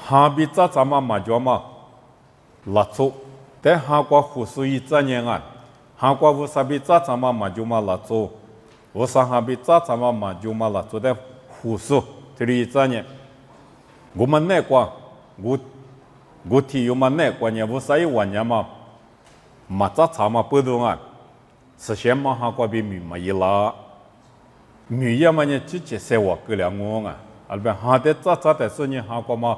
哈比扎扎嘛嘛叫嘛拉粗，但哈瓜胡苏一这年啊，哈瓜乌萨比扎扎嘛就嘛拉粗，乌萨哈比扎扎嘛就嘛拉粗的胡苏，这里一这年，我们那瓜我提有嘛那瓜呢，乌萨一万年嘛扎扎嘛不动啊，实现嘛哈瓜比米嘛一拉，米呀嘛呢直接塞我个两我啊，而边哈的扎扎的是呢哈瓜嘛。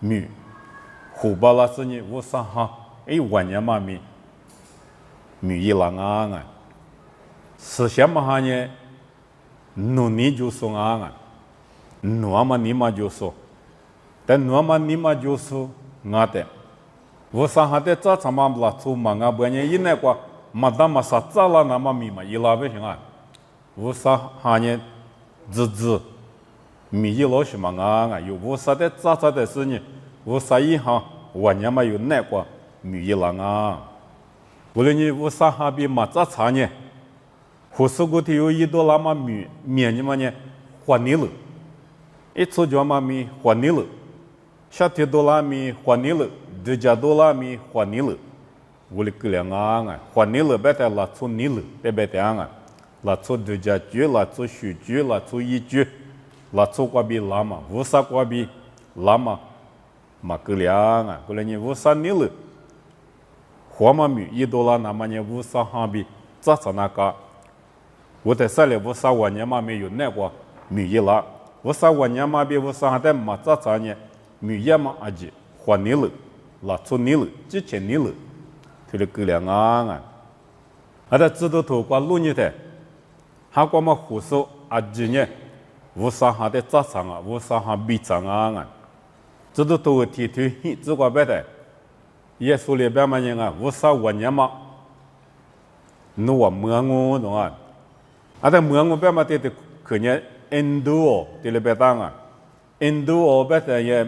米，湖巴拉是呢，乌萨哈，万年嘛米一郎啊，实现嘛哈呢，努力就说啊，努嘛你嘛就说，但努嘛你嘛就说啊的，乌萨哈的扎查嘛拉出嘛啊，不然一那个嘛达嘛啥扎拉那嘛米嘛一拉不行啊，乌萨哈呢，日。米一老是嘛啊，有乌萨的扎扎的是呢，乌萨一哈万年嘛有那个米一郎啊，无论你乌萨哈比嘛扎查呢，胡苏古提有$1嘛米面呢嘛呢换你了，一次就嘛米换你了，$10米换你了，$2米换你了，无论个两啊，换你了别得拉出你了，别得啊，拉出2句，拉出10句，拉出1句。拉粗瓜比拉嘛，乌萨瓜比拉嘛，嘛个两啊，过来你乌萨你了，花嘛米$1那么你乌萨哈比扎查那个，我在这里乌萨万年嘛没有那个米一拉，乌萨万年嘛比乌萨哈的嘛扎查呢，米一嘛阿姐花你了，拉粗你了，之前你了，这里个两啊，阿在知道头瓜路你的，哈瓜嘛胡说阿姐呢。乌萨哈的扎长啊，乌萨哈比长啊，这都都提推，这个别的，耶稣里边嘛人啊，乌萨万年嘛，努啊蒙我懂啊，啊在蒙我边嘛的可能印度哦，这里边当啊，印度哦别的也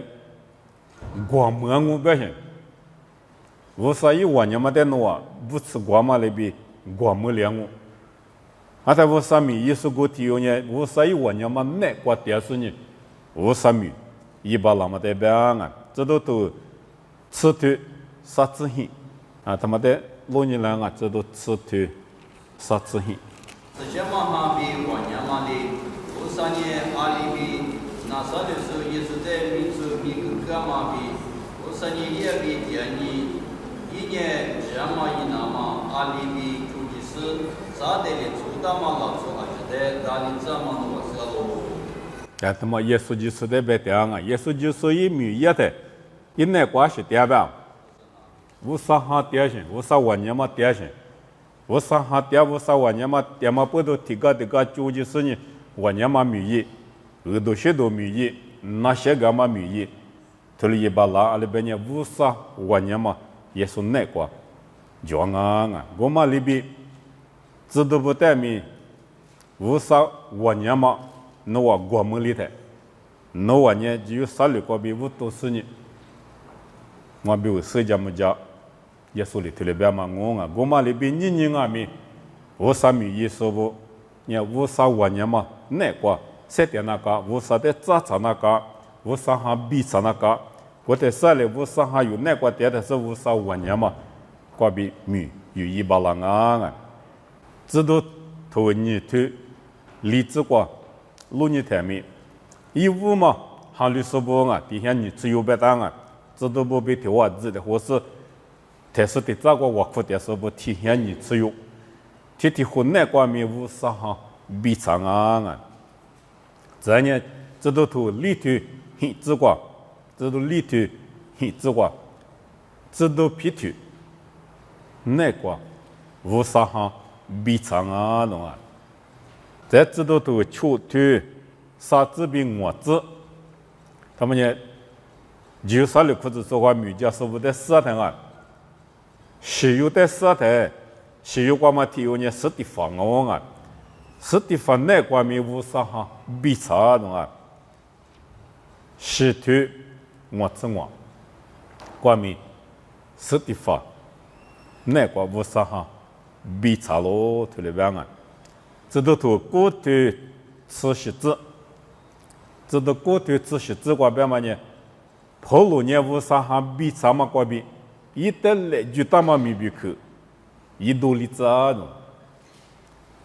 光蒙我别行，乌萨一万年嘛的努啊，不吃光嘛里边光没两我。啊，在乌萨米耶稣过提有呢，乌萨一万年嘛那瓜点是呢，乌萨米100嘛的边啊，这都吃土杀子hin啊，他妈的老年人啊，这都吃土杀子hin。这些嘛哈比万年嘛的，乌萨呢阿里比那啥的时候也是在民族米个嘛比，乌萨呢也比点呢，一年这样嘛一那嘛阿里比主的是啥的哩？但他妈耶稣就是在别地方啊，耶稣就是一米一的，一那关系点吧，乌萨哈点行，乌萨万年嘛点行，乌萨哈点乌萨万年嘛点嘛不都提个主就是呢，万年嘛米一，200米一，那些个嘛米一，头里100阿里边呢乌萨万年嘛耶稣那个，叫啊，我嘛里边。知道不带米，乌萨万年嘛，那我国门里头，那我呢只有3个比520年，我比如世界么家，耶稣里头里边嘛我嘛里边人啊米，乌萨米耶稣不，你乌萨万年嘛那个，7点那个，乌萨的扎查那个，乌萨哈比查那个，我在这里乌萨哈有那个点的是乌萨万年嘛，个比米有100啊。知道头你头荔枝瓜，路你台面，一五嘛，哈律师不啊，底下你只有别当啊，知道不被调啊子的，或是台式的这个我苦的时候体现你只有，提混那个面乌啥哈比长啊，这呢知道头里头黑枝瓜，知道里头黑枝瓜，知道皮头那个乌啥哈。比长啊，懂啊？在知道都出土啥子比我子，他们呢就啥里裤子说话米家师傅的4台啊，石油的4台，石油瓜嘛提有呢实地方啊，实地方那瓜米乌啥哈比长懂啊？石头我子我，瓜米实地方那瓜乌啥哈？比查罗头里边啊，这都头过头吃席子，这都过头吃席子，外边嘛呢，婆罗尼乌萨哈比萨玛瓜比，伊得来就他妈咪比去，伊多里扎喏。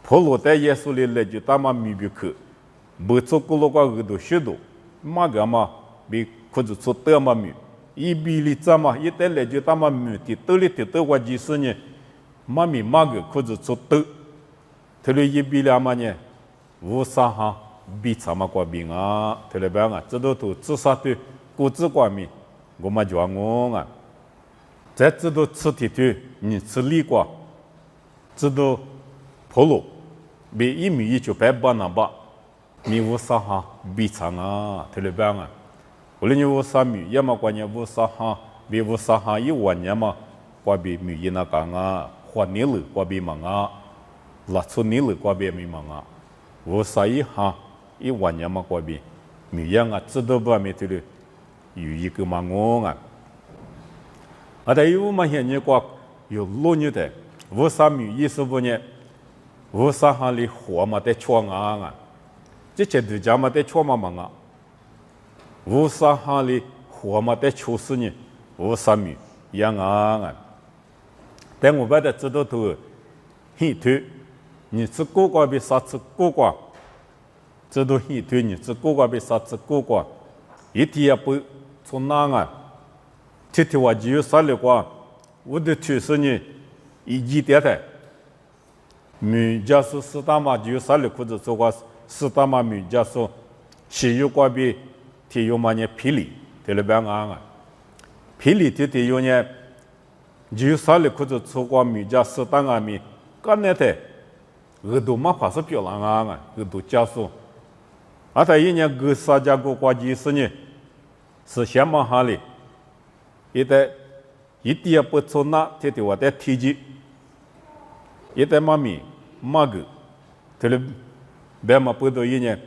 婆罗在耶稣里来就他妈咪比去，不做古罗瓜个都许多，嘛个嘛比或者做得嘛咪，伊比里扎嘛，伊得来就他妈咪的得里的话就是呢，嘛咪嘛个或者做得，特别伊比了嘛呢，乌萨哈比萨玛瓜比啊，特别白啊，这都至少对。古字挂面，我们讲我啊，在这都吃铁腿，你吃里瓜，这都婆罗，比一米198那把，米乌萨哈比长啊，特别棒啊！无论你乌萨米，要么关键乌萨哈，比乌萨哈一万年嘛，挂比米一那干啊，花尼了挂比忙啊，拉出尼了挂比米忙啊，乌萨一哈一万年嘛挂比米样啊，这都不米特别。有一个嘛我啊，但有嘛现在讲有老牛的，乌萨米25年，乌萨哈里活嘛在创啊，这些都讲嘛在创嘛忙啊，乌萨哈里活嘛在94年，乌萨米样啊，但我把它知道都，很多，你吃过瓜比啥吃过瓜，知道很多你吃过瓜比啥吃过瓜，一天也不。从哪啊？天天我只有啥了瓜？我的确实呢，一几点的，米家说四大嘛只有啥了，或者说话四大嘛米家说，西有瓜比天有嘛呢霹雳，对了边啊，霹雳天有呢，只有啥了，或者说话米家四大啊米，干那的，耳朵嘛怕是漂亮啊，耳朵家说，啊他一年个啥家个瓜就是呢。是先嘛哈哩，一代一点不从那天天我在提及，一代妈咪妈个，这里别嘛不到一年，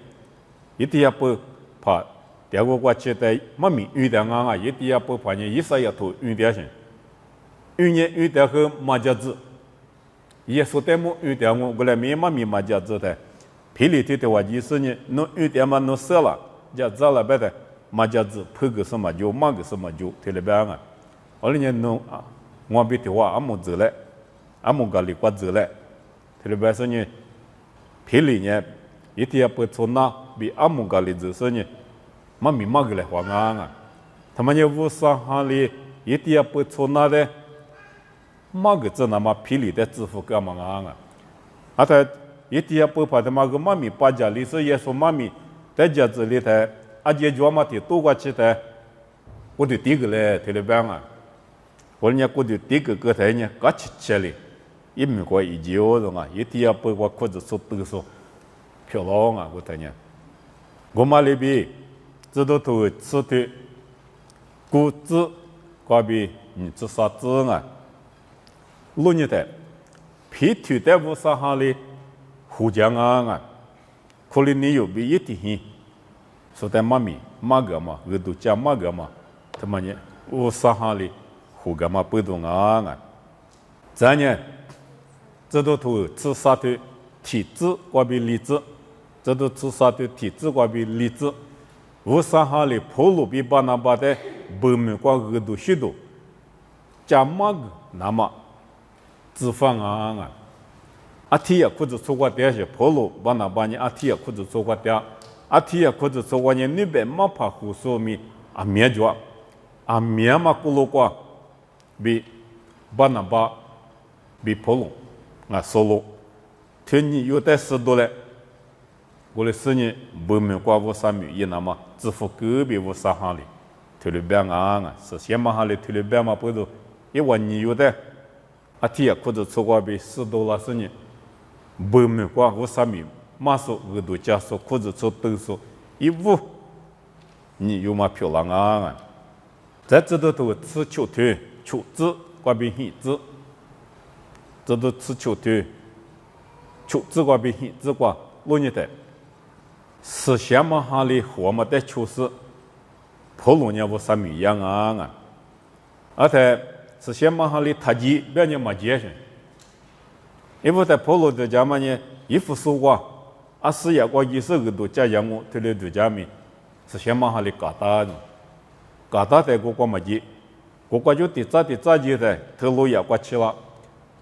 一点不怕，第二个我觉得妈咪遇到啊，一点不怕呢，一啥也头遇到些，遇到和马家子，也说的么遇到我过来没妈咪马家子的，霹雳天天我就是呢，侬遇到嘛侬死了，就走了别的。马家子拍个什么就马个什么就，对了边啊！后来呢，侬啊，我比的话阿木走了，阿木家里瓜走了，对了边说呢，霹雳呢，一天也不从那比阿木家里走说呢，妈咪马个来黄啊！他们呢乌萨哈里一天也不从那的，马个在那么霹雳的支付干嘛啊？啊他一天也不怕他妈个妈咪把家里说也说妈咪在家子里头。啊，这做嘛的多过去的，我就第一个嘞，对了边啊，我人家我就第一个个台呢，搞起来，一米过一斤哦，啊，一天要不我裤子说都说漂亮啊，我台呢，我嘛里边这都吃的，谷子，瓜比你吃啥子啊？路你的，皮土的乌沙哈里，胡椒啊，可能你有比一点。说在妈咪马个嘛，耳朵讲马个嘛，他妈呢，乌沙哈里胡个嘛不懂啊！咱呢，这都吃啥的体质瓜比例子，这都吃啥的体质瓜比例子。乌沙哈里婆罗比巴那巴的白米瓜耳朵许多，讲马个那么脂肪啊！阿提呀，或者做过点些婆罗巴那巴呢，阿提呀，或者做过点。阿提呀，或者说我呢，那边嘛怕胡说咪阿面着，阿面嘛咕噜瓜，比巴那巴，比婆罗，啊索罗，天你有点适度嘞，我的生意不明瓜乌沙米也那么支付隔壁乌沙哈里，推了边啊，是先嘛哈里推了边嘛不都，一万你有的，阿提呀，或者说我比$10了生意，不明瓜乌沙米。马说耳朵加说，或者说都说，一五，你有嘛漂亮啊？在这都吃球腿、球子、瓜比杏子，这都吃球腿、球子瓜比杏子瓜，罗尼的，是先嘛哈里活嘛的球是，婆罗尼乌沙米一样啊，而且是先嘛哈里他吉别人嘛接上，因为在婆罗的家嘛呢，一副说话。啊，是呀，我意思个都家养我，对了都家面，是先嘛哈里搞大的，嘎达的国嘛吉，国就第咋吉的，特鲁亚国去了，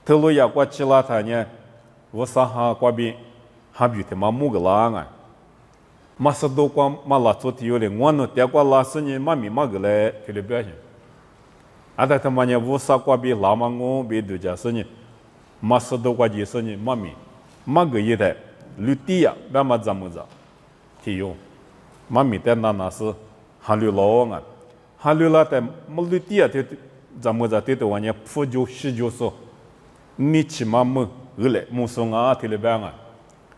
他呢，我啥哈国边，哈比他妈木个啦啊，马斯多国马拉做体有的，我那点国拉是呢，马米马个嘞，菲律宾。他妈呢，我啥国边拉嘛我别度假是呢，马斯多国就是呢，马米，马个一的，绿地呀，别嘛怎么着，体有，马米的那是哈绿老啊。哈绿拉在马绿地啊，怎么着？对我呢，普就西就说，你起码么来，木松啊，提了边啊，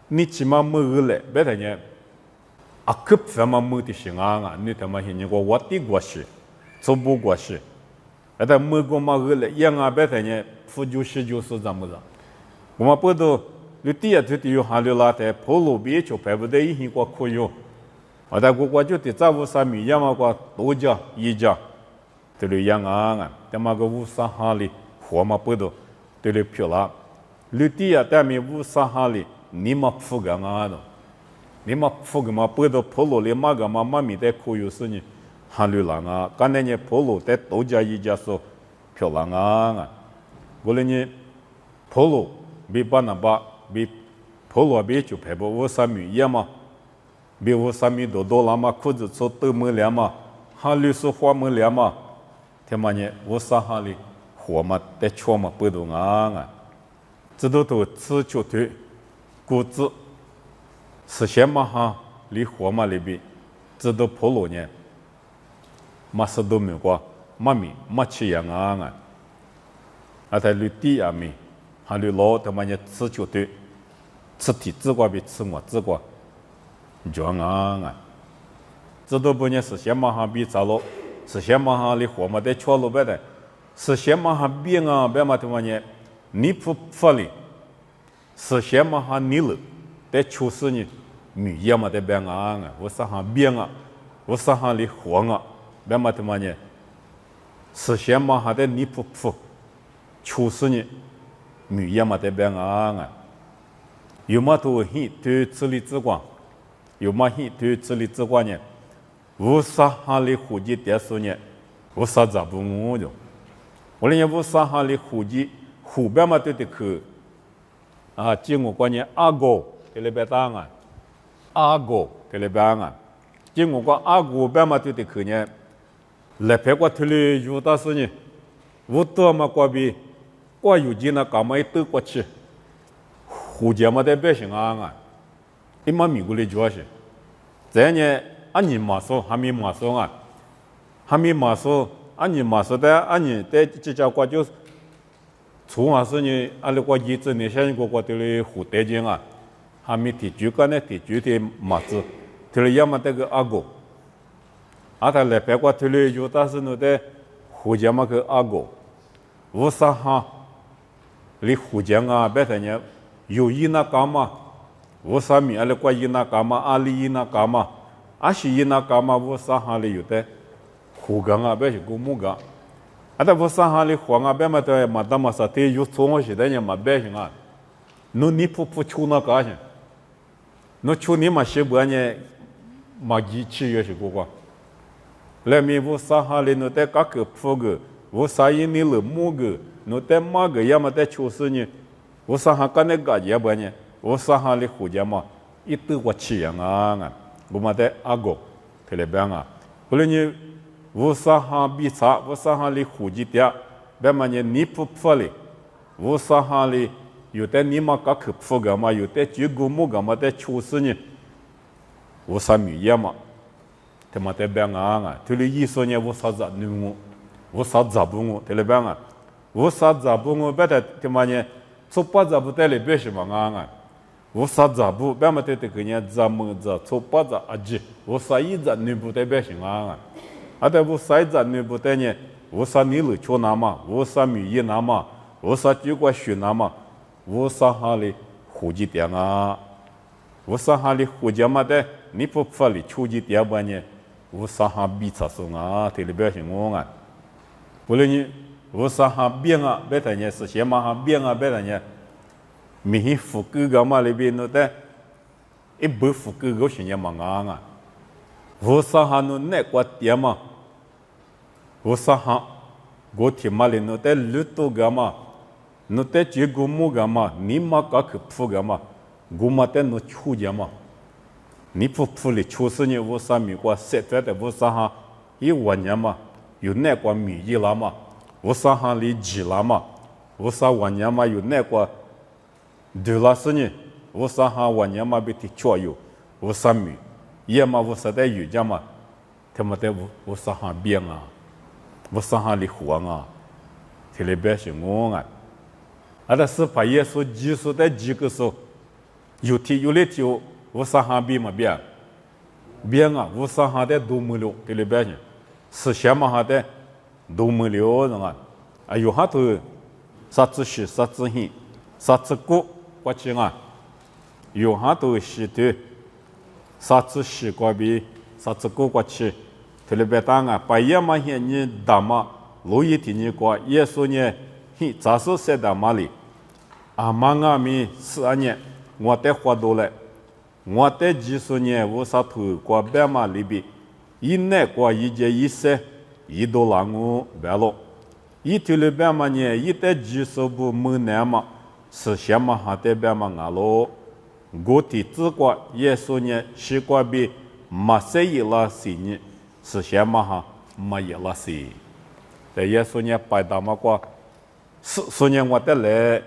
你起码么来，别的呢，啊，可不怎么么的行啊，你他妈现在我的过去，做不过去，但么个嘛来，样啊，别的呢，普就西就说怎么着？我们不都绿地啊，对有哈绿拉在普路边就排不得一些个可用。但我就得在乌沙米亚嘛个多家一家，对了样啊，但嘛个乌沙哈里活嘛不多，对了漂亮，绿地啊，但咪乌沙哈里你嘛富个啊的，你嘛富个嘛不多普罗里嘛个嘛咪在可有事呢，哈绿浪啊，刚才呢普罗在多家一家说漂亮啊，我嘞呢普罗比巴那巴比普罗比就排不乌沙米亚嘛。比如啥米多了嘛，裤子做都没了嘛，哈绿是花没了嘛，他妈呢，我啥哈里活嘛，得吃嘛不懂啊，这都吃就对，谷子实现嘛哈里活嘛里边，这都破路呢，嘛是都没过，嘛米嘛吃样啊，在绿地啊米，哈绿老他妈呢吃就对，吃体质瓜比吃我治瓜。就啊，这都不呢是先马哈比咋了？是先马哈的活嘛得吃了别的，是先马哈比啊别嘛他妈呢，你不发力，是先马哈你了，得吃死你，米也嘛得别啊，我啥哈比啊，我啥哈的活啊，别嘛他妈呢，是先马哈的你不吃死你，米也嘛得别啊，有嘛都很对自力自光。有嘛很对这里之外呢，无啥哈里户籍点数呢，无啥咋不我就，我连无啥哈里户籍湖边嘛对的去，啊，经过关呢阿哥在那边打啊，阿哥在那边啊，经过阿哥边嘛对的去呢，来拍过头里有的是呢，我多嘛过比，过有劲那干嘛一兜过去，户籍嘛在百姓啊。一嘛米过来主要是，这呢，俺你马说还没马说啊，还没马说，俺你马说的，俺你在这家国就，从还是呢，俺那国一直呢，现在国的嘞湖带劲啊，还没提主干呢，提主的马子，提了要么这个阿哥，阿他来白国提了有但是呢的湖家嘛个阿哥，无啥哈，离湖家啊，别的呢，有一那干嘛？我啥米阿拉国伊那干嘛，阿里伊那干嘛，阿西伊那干嘛，我啥哈里有的，湖港啊，别是古木港，啊，但我啥哈里黄啊，别嘛的嘛达嘛啥的有从我时代呢嘛别行啊，侬你不出那干去，侬出你嘛西边呢，嘛几起也是过过，来米我啥哈里侬在各个铺个，我啥伊你了木个，侬在嘛个也嘛在出事呢，我啥哈干那个也不呢。我啥哈里湖家嘛，一兜我吃样啊！我嘛在阿哥，特别棒啊！后来呢，我啥哈比啥，我啥哈里湖籍的，别嘛呢你不发哩，我啥哈里有的你嘛搞去铺个嘛，有的就古木个嘛在出事呢，我啥米也嘛，他嘛在棒啊！特别意思呢，我啥子女我啥子不我，特别棒啊！我啥子不我，别的他嘛呢，做把子不带来别什么啊！我啥子不，别么的这个人咱们这做把子阿姐，我啥一子女不代表行啊，但我啥一子女不代呢？我啥你了去拿嘛？我啥米一拿嘛？我啥结果学拿嘛？我啥哈里户籍点啊？我啥哈里户籍嘛的？你不发里出籍点吧呢？我啥哈比查送啊？这里表行我啊？不然呢？我啥哈变啊？别的呢是先嘛哈变啊？别的呢？米富哥个嘛里边弄的，一不富哥个是人忙啊！我啥哈弄那个点嘛，我啥哈，我提马里诺在绿豆干嘛，诺在结果木干嘛，你妈个去铺干嘛，我妈在诺出干嘛，你不铺里出事呢，我啥米瓜设在的我啥哈，一万年嘛，有那个米一了嘛，我啥哈里几了嘛，我啥万年嘛有那个对了是呢，我啥哈万年嘛被提出有，我啥米，也嘛我啥在有家嘛，他妈的我啥哈变啊。我上哈里活啊，这里边是我啊，但是把耶稣基督的几个时候，有来天我上哈比嘛变啊，我上哈的都没了，这里边是什么哈的都没了人啊，有哈头啥子是啥子hin，啥子过过去啊，有哈头是的，啥子是过比啥子过过去。这里边当啊，把耶嘛些你大嘛，路一天你过，耶稣呢，嘿，咋说些大嘛里，啊嘛啊咪是啊呢，我得花多了，我得技术呢，我啥头过白嘛里边，一年过一节一些，一多lang我白了，一这里边嘛呢，一得技术不没难嘛，是什么还得白嘛啊咯，我的自过耶稣呢，是过比马赛伊拉是呢。是什么哈？没有了是，在耶稣呢摆大嘛过，是呢我得来，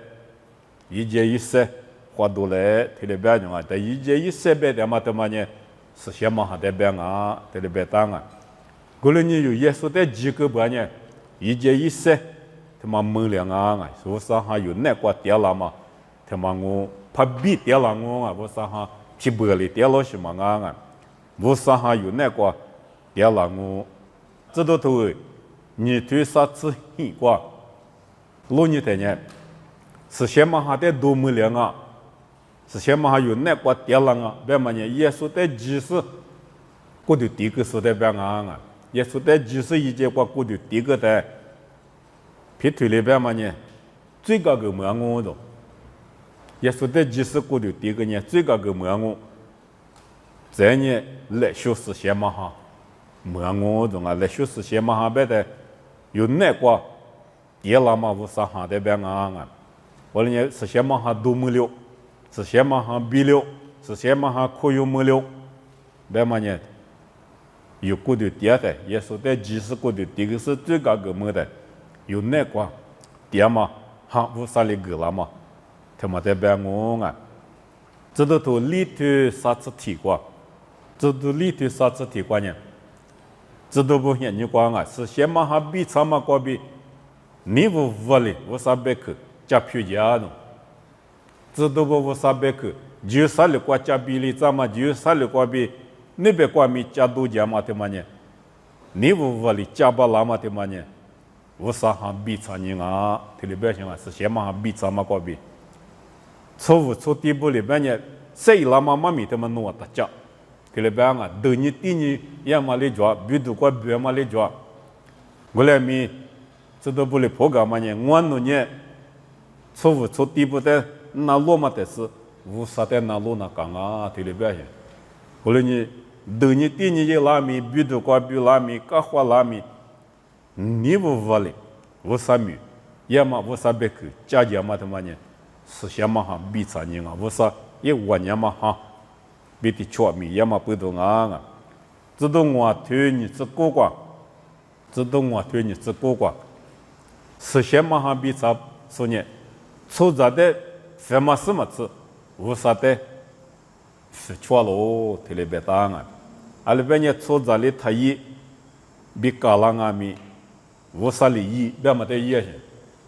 一节一些花多来，这里边用啊，在一节一些别的嘛的嘛呢，是什么哈的边啊，这里边当啊，过了你有耶稣的几个半呢，一节一些，他妈没两啊，说啥哈有那个掉了嘛，他妈我怕比掉了我啊，我啥哈皮玻璃掉了什么啊，我啥哈有那个。第二我这都头你对啥子很挂，罗你的呢？是什么哈的都没两啊？是什么还有那个第二啊？别么呢？耶稣的几十，过的第一个时代别啊！耶稣的几十一节过过的第一个的，皮腿里边嘛呢？最高个没我的，耶稣的几十过的第一个呢？最高个没我，这呢来说是什么哈？没我种啊，来学是些嘛哈别的，有那个也拉嘛无啥哈的别啊，我呢是些嘛哈都没了，是些嘛哈比了，是些嘛哈可有没了，别嘛呢，有过的第二的，也是在几十过的第一个是最高个没的，有那个第二嘛哈无啥里个了嘛，他妈的别我啊，这都都里头啥子提过，这都里头啥子提过呢？这都不显你光啊，是先嘛哈比啥嘛过比，你不服哩，我啥别去加票价呢？这都不我啥别去，就啥里过加比哩咋嘛？就啥里过比，你别过米加多加嘛的嘛呢？你不服哩加巴拉嘛的嘛呢？我啥哈比啥你啊？这里边想啊，是先嘛哈比啥嘛过比，错地步里边呢，谁拉嘛米的嘛弄大家。这里边啊，第二、第二也嘛来做，比如过别嘛来做，我来米这都不来破干嘛呢？我弄呢，错地步的那路嘛的是，无啥的那路那干啊，这里边去，后来呢，第二、第二也拉米，比如过比拉米，干活拉米，你不服哩，无啥米，也嘛无啥别去，家家嘛的嘛呢，是什么哈比啥人啊？无啥也我呢嘛哈。别的错米也嘛不懂啊！知道我推你这过关，知道我推你这过关，是什么哈比啥说呢？错在的什么子，无啥的是错喽，特别别当啊！阿里边呢错在里他一比高浪啊米，无啥里一别么的也行，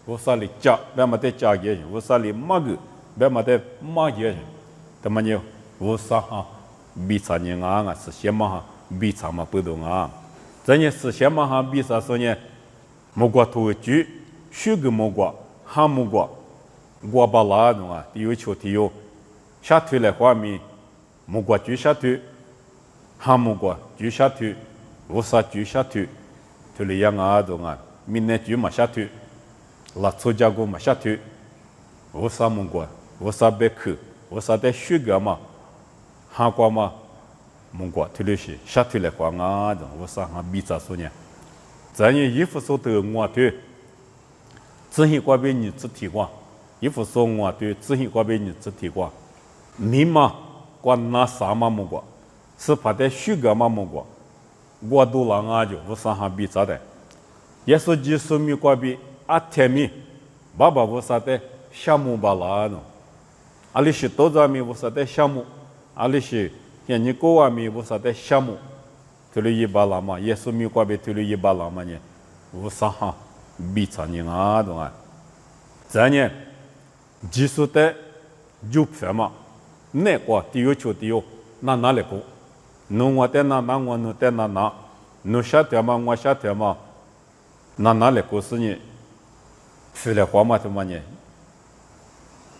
无啥里加别么的加也行，无啥里马个别么的马也行，他们呢？我啥哈比啥人啊？是什么哈比啥嘛不懂啊？这呢是什么哈比啥说呢？木瓜头猪，许个木瓜，哈木瓜，瓜巴拉种啊，有球体有，下腿来画面，木瓜猪下腿，哈木瓜猪下腿，我啥猪下腿，腿里样啊种啊，明年猪嘛下腿，拉出家伙嘛下腿，我啥木瓜，我啥别去，我啥在许个嘛。哈瓜嘛，蒙瓜推了些，下推来瓜啊，我啥哈比咋说呢？咱也衣服说的我对，只是关于你自体光，衣服说我对，只是关于你自体光，你嘛关那啥嘛么过，是怕的虚个嘛么过，我都让俺就无啥哈比咋的，耶稣基督米关于阿天米，爸爸无啥的项目巴拉呢，阿里是多少米无啥的项目，阿里是像你国外米无啥的项目。对了一巴拉嘛，耶稣米关于对了一巴拉嘛呢，无啥哈比啥呢啊懂啊？咱呢，技术的就什么，那个第有就第有，那哪里个？侬我的那我侬的那，侬晓得嘛我晓得嘛，那哪里个是呢？出来话嘛的嘛呢？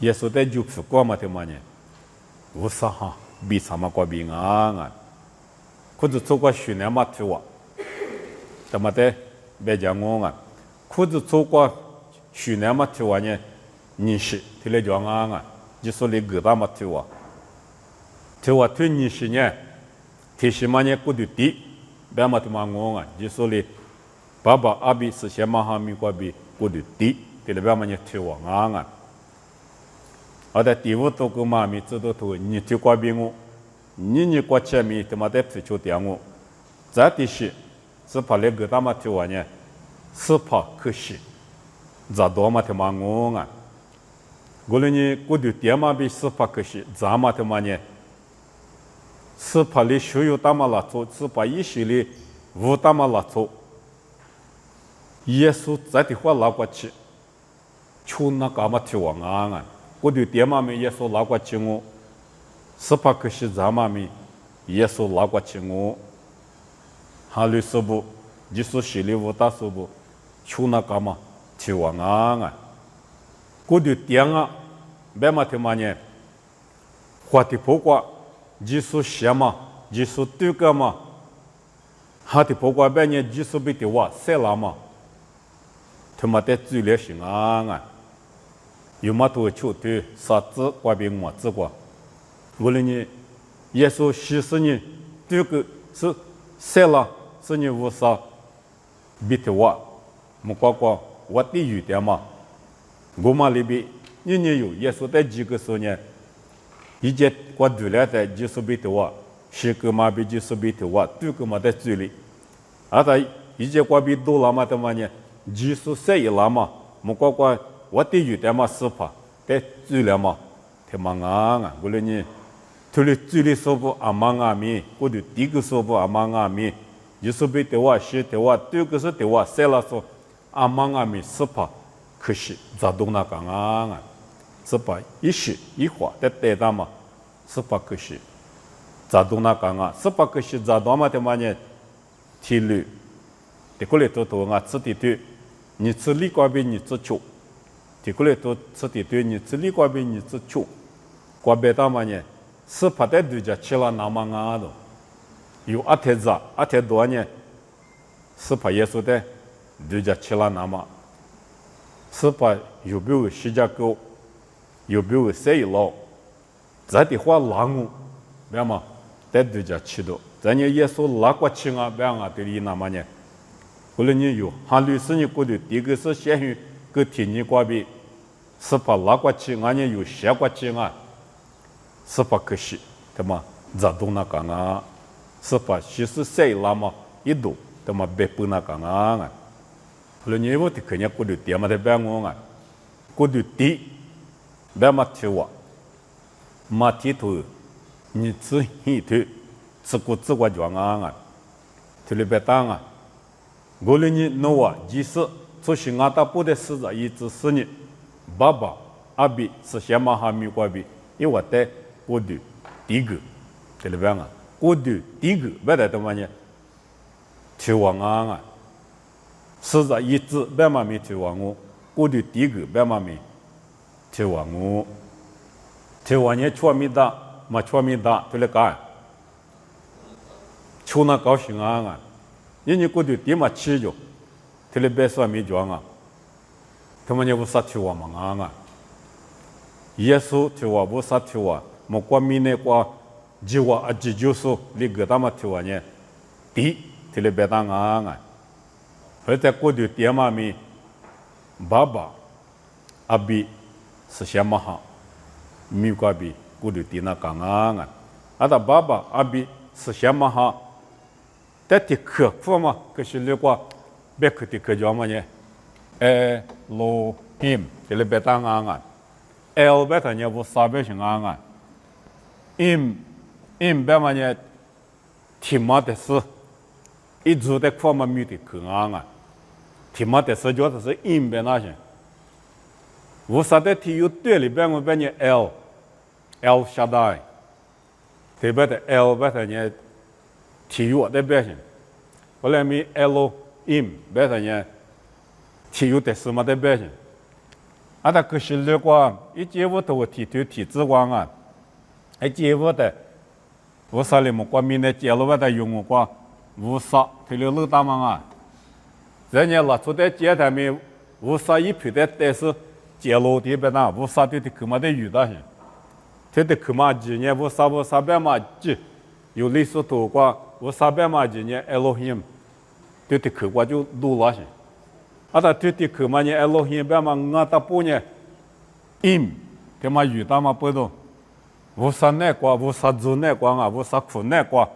耶稣的就是过嘛的嘛呢？无啥哈比啥嘛过比啊？裤子做过训练嘛对哇，怎么的？别讲我啊，裤子做过训练嘛对哇呢？你是听来讲啊，就说你个大嘛对哇，对哇对你是呢，提醒嘛呢，过得低，别嘛对嘛我啊，就说你爸爸阿比是先嘛哈米过比过得低，听来别嘛呢对哇啊，而在第五多个嘛米知道头，你对过比我。你过去米他妈的追求点我，这的是怕那个他妈对我呢，是怕可惜，咋多嘛他妈我啊，我了你过度点嘛比是怕可惜，咋嘛他妈呢？是怕你需要他妈拉错，是怕一些里无他妈拉错，耶稣这的话拉过去，就那干嘛对我啊？过度点嘛没耶稣拉过去我。是怕可惜咱们咪，耶稣拉过去我，哈律师部，就是系里乌大师部，去那干嘛？去玩啊！过去点啊，别嘛他妈呢，话题不过，就是什么，就是对个嘛，哈的不过别呢，就是被的话，谁啦嘛？他妈的最烈性啊！有嘛多求对，啥子怪别我子过。无论你耶稣牺牲你，这个是谁了？是你无啥比的话，没搞过我的语点嘛？我嘛里边你有耶稣的几个时呢？一节过对了的就是比的话，十个嘛比就是比的话，这个嘛在嘴里，而他一节过比多了嘛的嘛呢？就是谁了嘛？没搞过我的语点嘛是怕在嘴了嘛？他妈啊！无论你。除了嘴里说不阿妈阿咪，或者第一个说不阿妈阿咪，就是被的话是的话，第二个是的话，谁来说阿妈阿咪是怕可惜咋动那个啊？是怕一时一话的对的嘛？是怕可惜咋动那个啊？是怕可惜咋动嘛的嘛呢？提律的过来多多啊，吃的对，你吃里瓜比你吃球，的过来多吃的对，你吃里瓜比你吃球，瓜别的嘛呢？是怕的对着吃了那么啊的，有阿天子阿天多呢，是怕耶稣的对着吃了那么，是怕有没有十架狗，有没有谁老，这的话拉我，别嘛，在对着吃的，咱你耶稣拉过吃啊，别啊对你那么呢，后来你有哈律师你过的第一个是先于个天你瓜比，是怕拉过吃俺呢有写过吃啊。是怕可惜，对吗？咋动那个啊？是怕其实谁拉嘛一度，对吗？别不那个啊！后来你我的肯定过度点嘛的别我啊，过度低，别嘛听我，嘛听头，你只一头，只顾自我讲啊！这里别当啊！我了你弄我，即使做些俺大不的事子，一直是你爸爸阿比是先嘛哈米过比，因为在。过度第一个，对了吧？过度第一个，别的他妈呢，去往啊！是在一直别嘛没去往我，过度第一个别嘛没去往我，去往呢全没打，嘛全没打，对了干，出那高兴啊！你过度第嘛吃着，对了别说没讲啊，他们也不杀去往嘛啊！耶稣去往不杀去往。mo kwa mine kwa jiwa ajijusu li gata ma thiwa nye ti tile beta nga nga 而在过去点嘛咪，爸爸阿比是什么哈？咪个比过去点那讲啊，阿达爸爸阿比是什么哈？但的克服嘛，可是那个别克的克叫嘛呢？Elohim， 这里别当啊，El 别当呢，我啥别行啊？Im 别嘛呢？提马的是，一直在扩嘛咪的克啊，提马的是就是 Im 别那些，我啥的提有对里边我别呢 El Shaddai， 特别的 El 别当呢。体育的表现，后来咪 Elohim 表现呢，体育的什么的表现？啊，他可是那个一节我都体质光啊，一节我的，我啥里么光明的节路我的用我光，无啥退了路大嘛啊，人家拉出的节台面无啥一批的，但是节路的边那无啥的去嘛的遇到些，他的去嘛几年无啥边嘛几，有历史图光。我啥边嘛今年 Elohim， 对的去过就路了些，啊，他对的去嘛呢 Elohim 边嘛我大半呢 ，Im， 他嘛遇到嘛不懂，无啥难过，无啥做难过啊，无啥苦难过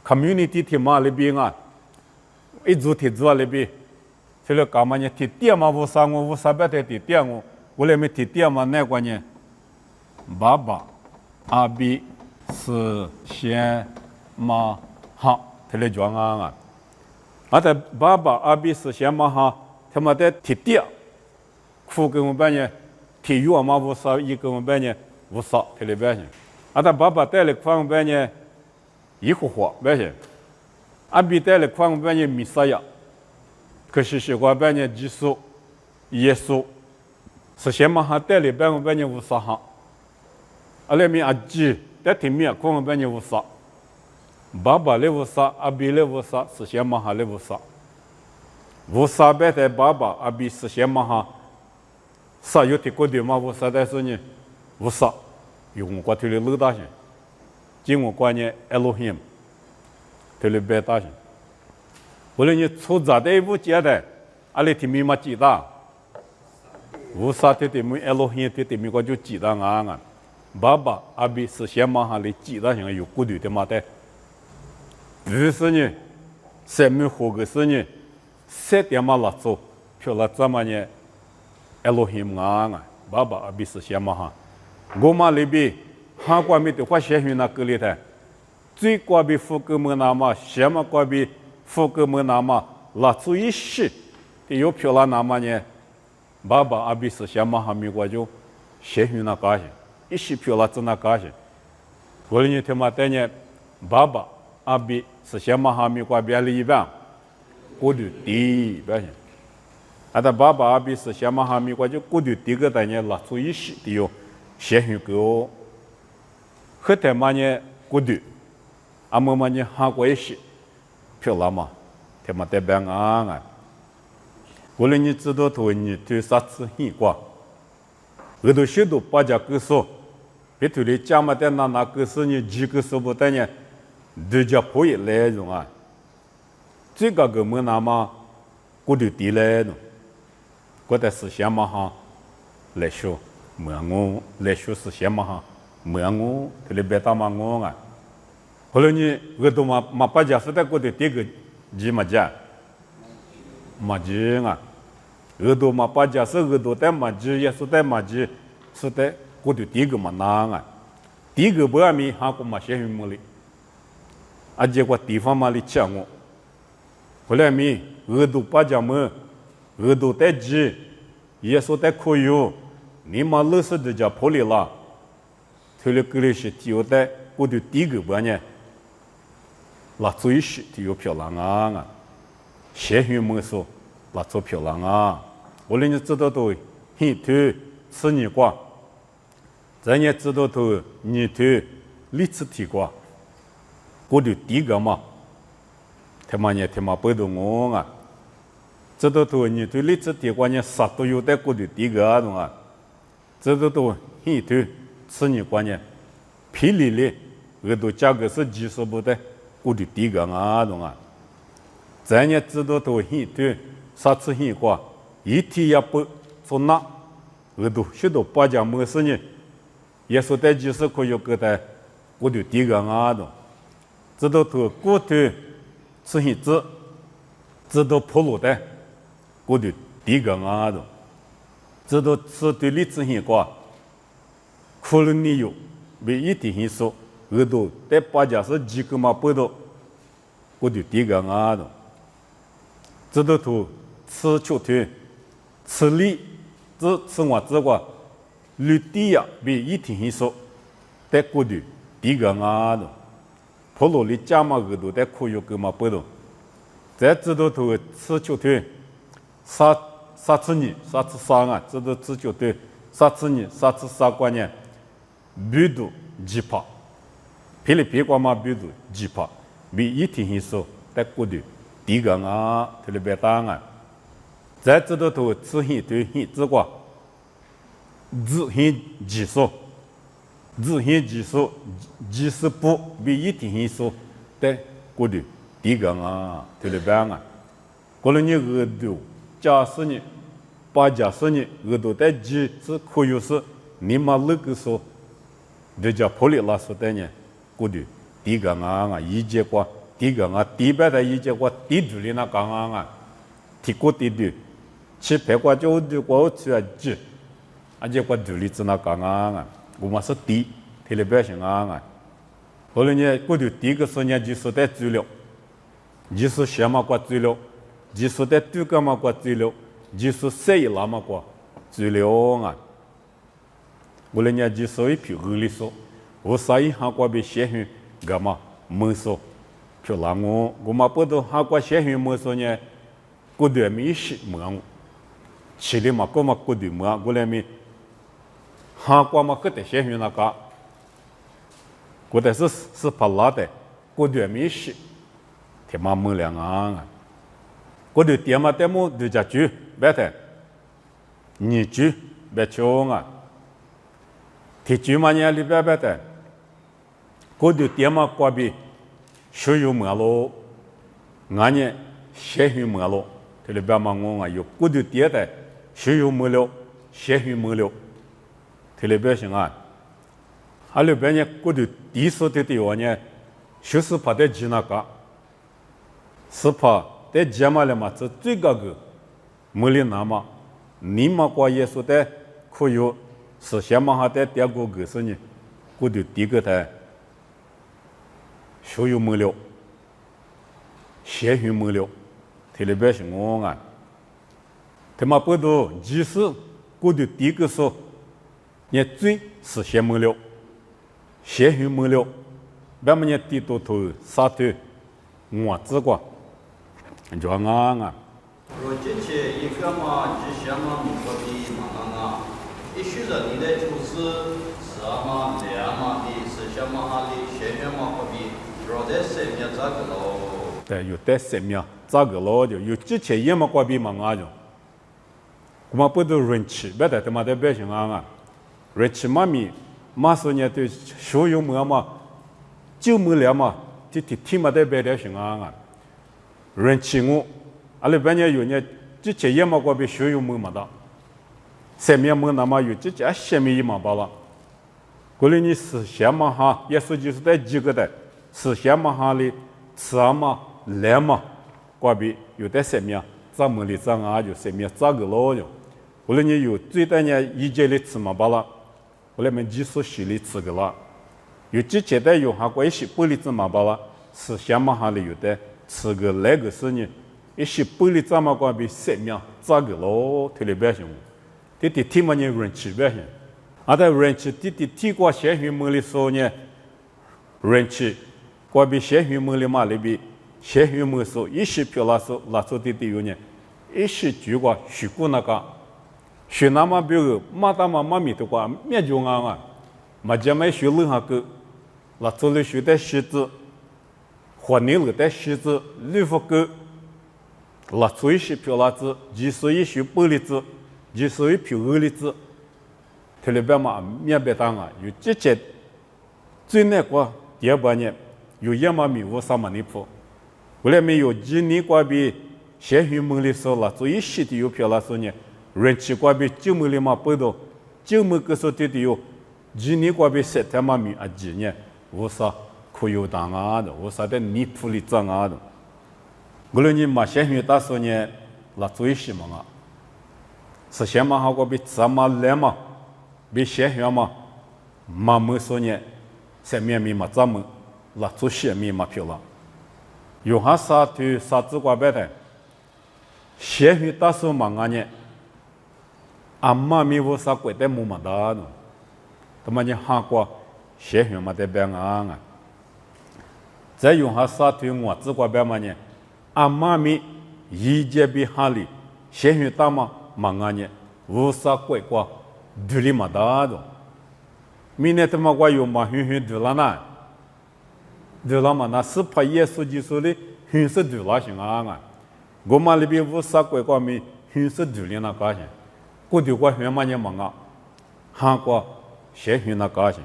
，community 他嘛里边啊，一组提做里边，这个干嘛呢？提点嘛无啥我无啥别的提点我来没提点嘛难过呢，爸爸阿比是先。嘛哈，他来讲啊，他爸爸阿比是先嘛哈，他们在体点，苦跟我们呢，体育嘛无啥，一跟我们呢无啥，他来表现。他爸爸带来款我们呢，一户户表现，阿比带来款我们呢弥撒亚，可是我们呢基础，耶稣，是先嘛哈带来我们呢无啥哈，阿来咪阿基带体面款我们呢无啥。爸爸来无啥，阿比来无啥，是先嘛哈来无啥。无啥别的爸爸阿比是先嘛哈，啥有提过的嘛无啥但是呢，无啥，用我推的路大些，经我观念 Elohim， 推的别大些。后来你出杂的一部接的，阿里提米嘛记大，无啥推的米 Elohim 推的米我就记大啊。爸爸阿比是先嘛哈来记大些有过的嘛的。于是呢，生命活个是呢，7点嘛拉走，漂了怎么呢 ？Elohim 啊，爸爸阿比是先嘛哈，我嘛里边韩国咪的话先去那个里头，最关比福格门那嘛，先嘛关比福格门那嘛，拉走一些，的有漂了那么呢，爸爸阿比是先嘛哈咪我就先去那个些，一些漂了在那个些，后来呢他妈的呢，爸爸。阿比是先嘛哈咪过别里一般，过去第表现。阿他爸爸阿比是先嘛哈咪过就过去第个单呢拉出一些的哟，先去个，后头嘛呢过去，阿么嘛呢韩国一些，漂亮嘛，他妈代表啊。后来你知道头你对啥子很过，后头许多八家歌手，别头里讲嘛的那歌手呢几个手不得呢。对家婆也来种啊，这个我们那么过去地来种，过的是先嘛哈来说，没我来说是先嘛哈，没我这里别打嘛我啊，后来呢我都嘛把家是在过去第个几嘛家，嘛几啊，我都嘛把家是我都在嘛几也是在嘛几，是在过去第个嘛那啊，第个不阿米韩国嘛先去么哩。啊，结果地方嘛里抢我，后来咪额度把家么，额度带鸡，也说带可有，你嘛老是就叫破里了，推了个里是体育带，我就第一个半年，那最是体育漂亮啊，先去么说，那做漂亮啊，我连你知道都很头吃你瓜，咱也知道都你头历次提瓜。过去第一个嘛，他妈不懂我啊，这都头你对历史提过呢，啥都有在过去第一个啊，懂啊？这都很头吃你过呢，霹雳哩，我都价格是技术不的，过去第一个啊，懂啊？这年知道都很对，啥子很过，一天也不做那，都许多八家没事呢。耶稣在就是可以给他，我就第个啊的，知道都过头吃很子，知道破路的，我就第个啊的，知道吃对例子很过，可能你有为一天很少，都在八家是几个嘛不到，我就第个啊的。知道都吃秋天，吃力，吃完之后，绿地呀比一天很少，在过度第个啊的，普罗里加嘛都在可以个嘛不懂，再知道都吃秋天，啥次呢？啥次啥啊？知道吃秋天，啥次呢？啥次啥观念？比度几帕，霹雳别个嘛比度几帕，比一天很少，在过度。第个啊，特别大啊！再知道都吃很对很之过，只很技术，技术不比一天很少，在过的第个啊，特别啊！过了你都假设你，把假设你都在技术可以是你妈那个说，就叫普利拉说的呢，过的第个啊，一节过。第个啊，第八的一节我第two里那讲啊，第个第two，七百块就就我去啊几，而且我two里子那讲啊，我们是第，特别表现啊，后来呢，我就第一个说呢，就是在资料，就是什么过资料，就是在对个嘛过资料，就是谁那么过资料啊，后来呢，就是一批二里说，我啥一行过被写上干嘛没说。就那我们不都韩国写语么说呢？过对没事么？起里嘛，过嘛过对么？过来没韩国嘛，可得写语那个，过得是怕拉的，过对没事，他妈没两啊！过对爹嘛，爹么对家猪别的，你猪别穷啊！提猪嘛呢里别的，过对爹嘛过比。学有么咯？俺呢学有么咯？这里边嘛我有过度迭代，学有么了，学有么了？这里边是啊，还里边呢过度低速的地方呢，就是怕在几那个，是怕在几嘛了嘛？这最高个没里那么，你嘛过耶稣的可有是先嘛哈在第二个是呢，过度低个的。学有没了，学有没了，特别是我啊，他妈不多，即使过的第一个说，你最是学没了，学有没了，别么你低头头杀头，我只管，就啊。若这些一个嘛，只想嘛，民国的嘛啊，一许人你的厨师是嘛，两嘛的，是想嘛哈的，学嘛可比。对，有在生命咋个咯？就有之前也没关闭嘛啊就，我们不都人气，别的他妈的百姓啊，人气嘛咪，马上呢对所有么嘛，就没了嘛，提嘛的别的行啊，人气我，阿拉半年有呢，之前也没关闭所有么嘛的，生命么那么有之前生命也嘛罢了，过来你是想嘛哈，也是就是在几个的。是先嘛哈哩，吃嘛来嘛，关闭有的生命，咱们哩咱啊就生命咋个咯就，后来你有最大呢一节哩吃嘛罢了，后来们技术系哩吃个了，有之前的有还过一些玻璃子嘛罢了，是先嘛哈哩有的吃个那个是呢，一些玻璃子嘛关闭生命咋个咯，特别表现，提嘛呢人气表现，啊在人气提过先学么哩说呢，人气。关闭学语么里嘛里边，学语么说一些票拉出的有呢，一些就个学过那个，学那么比如马达嘛米的话，面就啊，嘛就没学任何个，拉出来学的识字，或你了的识字，绿福个，拉出一些票拉字，就是一些玻璃字，就是一票二粒字，特别嘛面别当啊，有这些最那个第二半年。有一嘛米我啥嘛尼普，为了没有几年过比先学门的时候了，所以西的有票了说呢，人气过比九门的嘛不到，九门个时候的有几年过比十天嘛米啊几年，我说可有当啊的，我说的你普里长啊的，我了你嘛先学大说呢，了所以西嘛啊，是先嘛好过比怎么来嘛，比先学嘛，嘛没说呢，上面米嘛怎么，了做些米嘛票了。有哈啥对啥子瓜白的，先学大手忙啊呢，阿妈咪我啥鬼的木嘛大呢，他妈呢哈瓜先学嘛得白啊，再用哈啥对我子瓜白嘛呢，阿妈咪一节比哈里先学大嘛忙啊呢，我啥鬼瓜对里嘛大的，明年他妈瓜有嘛学对了呢。对了嘛，那是怕耶稣基督的很是对了行啊！我们那边无啥国家没很是对了那个行，过去过很嘛年忙啊，韩国先很那个行，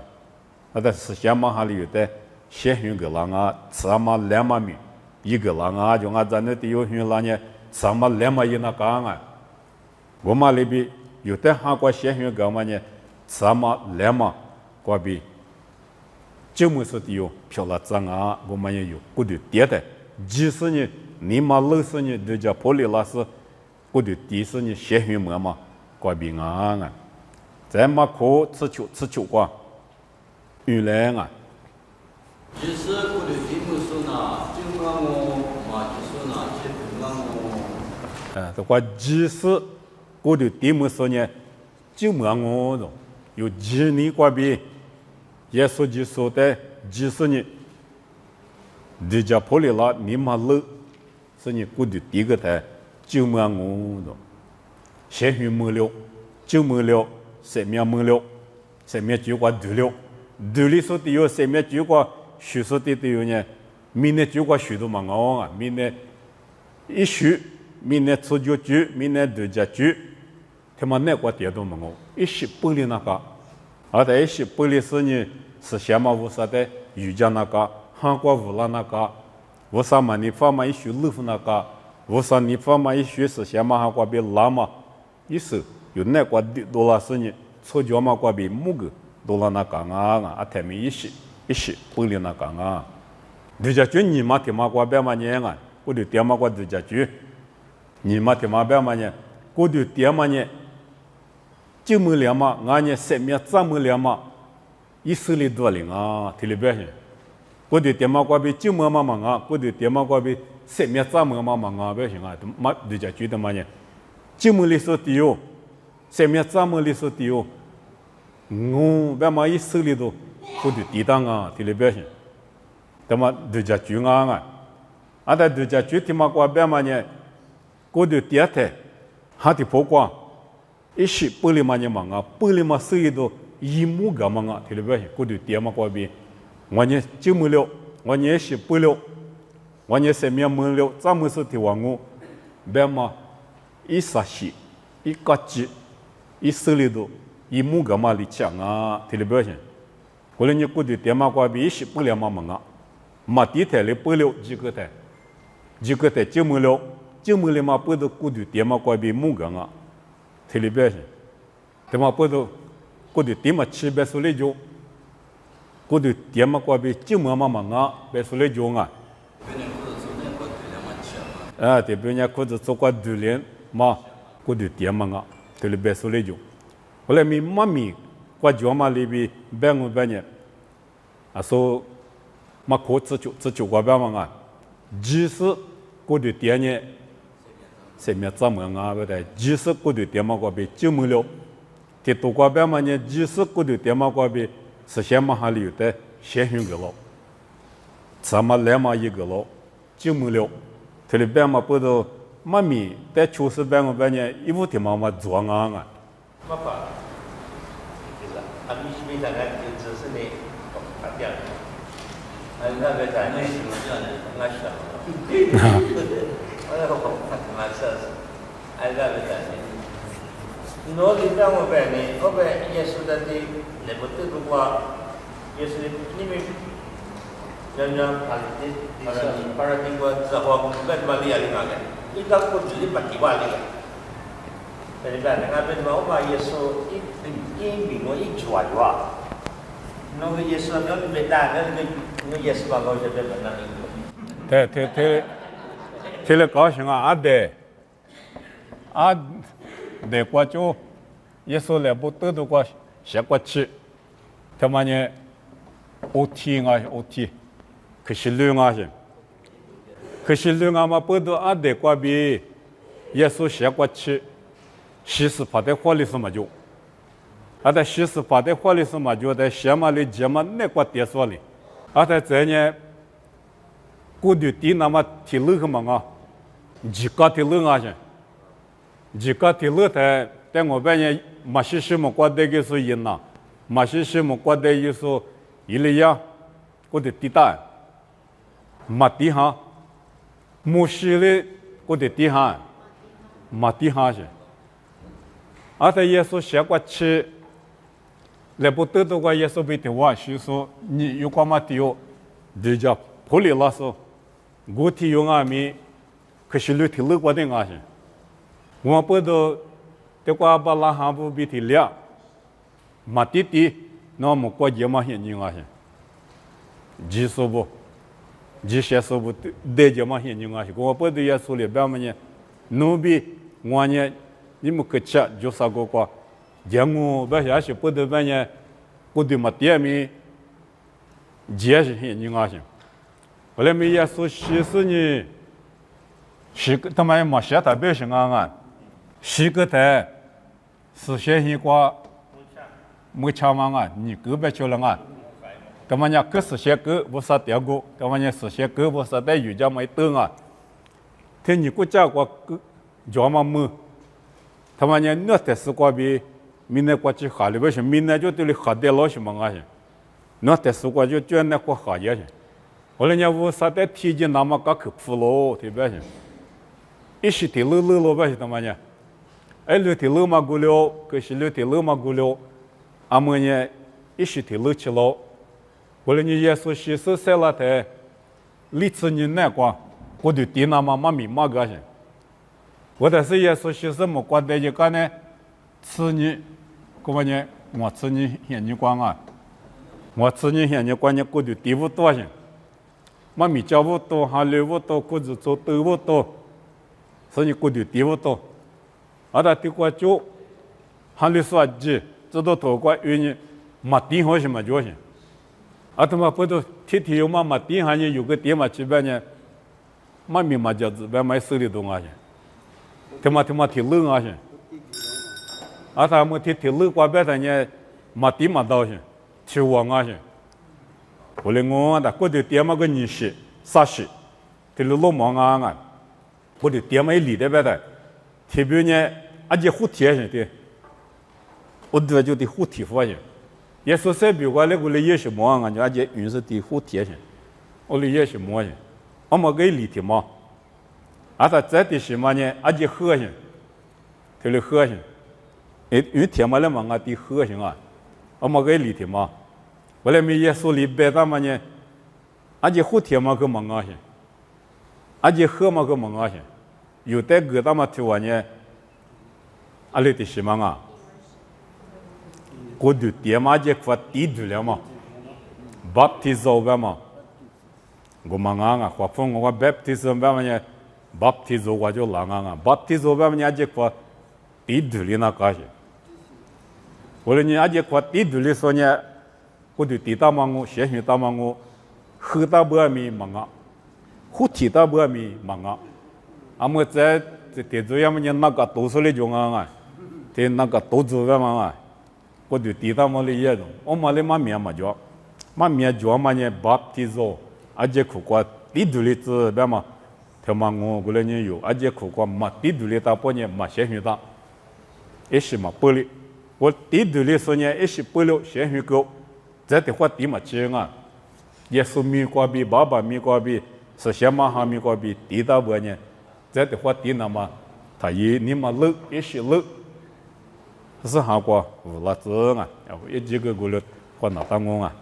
那在思想嘛哈里有的先很个人啊，什么两嘛米一个人啊，就俺咱那地有很那呢，什么两嘛一那个啊，我们那边有的韩国先很个嘛呢，什么两嘛过比。就么说的有漂亮脏啊，我们也有过的跌的，即使呢，你妈60年都叫破里拉是，过的第10年先学么嘛，过平安啊，再嘛可吃酒瓜，原来啊。即使过的第么说呢，就我嘛就说呢，就我。这话即使过的第么说呢，就我的，有几年过比。耶稣基督的即使你，你家破里了，你妈了，是你过的第一个台，就么我的，先学没了，就没了，上面没了，上面就挂对了，对里说的有上面就挂学说的都有呢，明年就挂学都嘛我啊，明年一学，明年初九九，明年2加9，他妈那挂点都嘛我，一学不里那个。而在一些不里是呢，是先嘛无啥的瑜伽那个，韩国无啦那个，无啥嘛你发嘛一学乐福那个，无啥你发嘛一学是先嘛韩国比拉嘛，意思有那个多啦是呢，初脚嘛国比木个多啦那个啊，他们一些不里那个啊，对家就你嘛天嘛国别嘛呢啊，我对天嘛国对家就，你嘛天嘛别嘛呢，我对天嘛呢。就么了嘛，俺呢上面怎么了嘛？以色列多灵啊，听里边去。我对电马瓜比就么嘛忙啊，我对电马瓜比上面怎么嘛忙啊，不行啊，嘛人家觉得嘛呢，就么里说的哟，上面怎么里说的哟？我别嘛以色列都，我对抵挡啊，听里边去。那么人家觉啊，啊在人家觉得嘛瓜别嘛呢，我对第二天，还得破瓜。一些不里嘛你忙啊，不里嘛生意都一亩个忙啊，听到没？过去点嘛过边，我呢就没了，我呢是不了，我呢上面没了，咱们是提完我，别嘛一啥些，一个鸡，一生意都一亩个嘛里强啊，听到没？后来你过去点嘛过边，一些不了嘛忙啊，嘛地台里不了几个台就没了，就没了嘛不都过去点嘛过边亩个啊。听里边去，他妈不都，过去点嘛吃别说来就，过去点嘛过边就么嘛忙啊，别说来就啊。啊，这边人裤子做过锻炼嘛，过去点嘛啊，听里别说来就。后来咪妈咪过家嘛里边别我别呢，啊说嘛可吃酒过别嘛啊，即使过去点呢。上面怎么啊？不对，即使过去点嘛过边就没了，这多过边嘛呢？即使过去点嘛过边，是先嘛还有的先选个了，怎么来嘛一个了，就没了。这里边嘛不都妈咪在厨师边我边呢，一屋天嘛嘛做啊啊。妈爸，是啦，阿米是没啥个，就只是你发掉。那个在那什么叫呢？俺想。Nol ita mo bene, obe Yesu dati lebute bukwa Yesu ni mi jangan para tinggal sahwa bukan balik yang lain. Kita pun jadi mati balik. Jadi dengan ben mau bah Yesus ini bingung ini jual. Nunggu Yesus ada beda kan nunggu Yesus bagai jadi benar ini. 这个高兴啊，得过就耶稣来不得过写过去，他妈呢，OT，可是两啊是，可是两啊嘛不得得过比耶稣写过去，48的话里是么就，在48的话里是么就在写嘛里节嘛那个点说里，在这呢，古的地那么提路个嘛啊。几个提路啊是，几个提路在我们呢，马西什么国的个是人呐，马西什么国的意思，伊利亚，我的地带，马地哈，穆西的我的地哈，马地哈是，在耶稣写过去，来不得的话，耶稣被的话是说，你有干嘛的哟？人家普里拉说，我提用阿米。可是路提路过的啊是，我不都这个把拉哈不比提了，马弟弟那么过节嘛现金啊是，几说不，几些说不得节嘛现金啊是，我不都也说了别么呢，努比我呢，你们可吃就啥个过，节目别些是不得别呢，不得嘛点米，节是现金啊是，后来没也说其实呢。是个他妈没写代表性啊！是个台是写一个没抢嘛啊！你个别就了啊！他妈呢，个是写个不是第二个，他妈呢是写个不是在语家没得啊！听你国家个叫嘛么？他妈呢，那才是个比闽南国际好的不是？闽南就对你好的老什么啊？是，那才是个就叫那个好也是。后来呢，我啥在提前那么个去服了，对不对？一时提路了吧是他妈呢？路提路嘛过了，可是路提路嘛过了，阿么呢？一时提路去了，后来你耶稣洗手晒了台，历次你那个，我就地那么密码个是。我但是耶稣洗手么关在一个呢，次你，个么呢？我次你现你关啊，我次你现你关呢，我就地不多是，嘛米家不多，还留不多，我就做都不多。所以过去地不多，那地过就，还得说几，这都多过原因，没地好什么就行。他妈不都天有嘛没地，还有个地嘛这边呢，没米嘛叫这边买手里东啊去，他妈提冷啊去，他们提冷过边上呢，没地嘛到去，去往啊去。后来我过去地嘛个20些、30，提了老忙啊。我的爹妈离得别的，特别呢，这虎贴上的，我这就得虎贴发现，也说是比如说那个也是么啊，就这运是的虎贴上，我的也是么样，我们给离的嘛，他这的什么呢？这和尚，这里和尚，运贴嘛了嘛的和尚啊，我们给离的嘛，后来没也说离别的嘛呢，这虎贴嘛个嘛些。这河嘛个么啊些，有的个他妈提完呢，里的什么啊？过度点嘛这块地土了嘛，baptizo 呗嘛，我们啊，或风我 baptizo 呗嘛呢 ，baptizo 我就啷啊 ，baptizo 呗嘛呢这块地土里那个些，后来呢这块地土里说呢，过度地大嘛我，先学大嘛我，河大不咪嘛啊。虎提到不咪忙啊，么在主要么人那个多数的种啊，在那个多做的嘛，我就提到么的也种，我嘛的嘛面嘛叫嘛呢baptizo，这苦瓜地土里子别嘛，他嘛我过来呢有，这苦瓜嘛地土里大半年嘛先学到，也是嘛不哩，我地土里说呢也是不了先学够，这的话地嘛钱啊，也是米瓜比爸爸米瓜比。是先嘛哈米个比地大不呢？这的话地那么，他你嘛冷也是冷，是韩国无了子啊，一几个过来换那当工啊。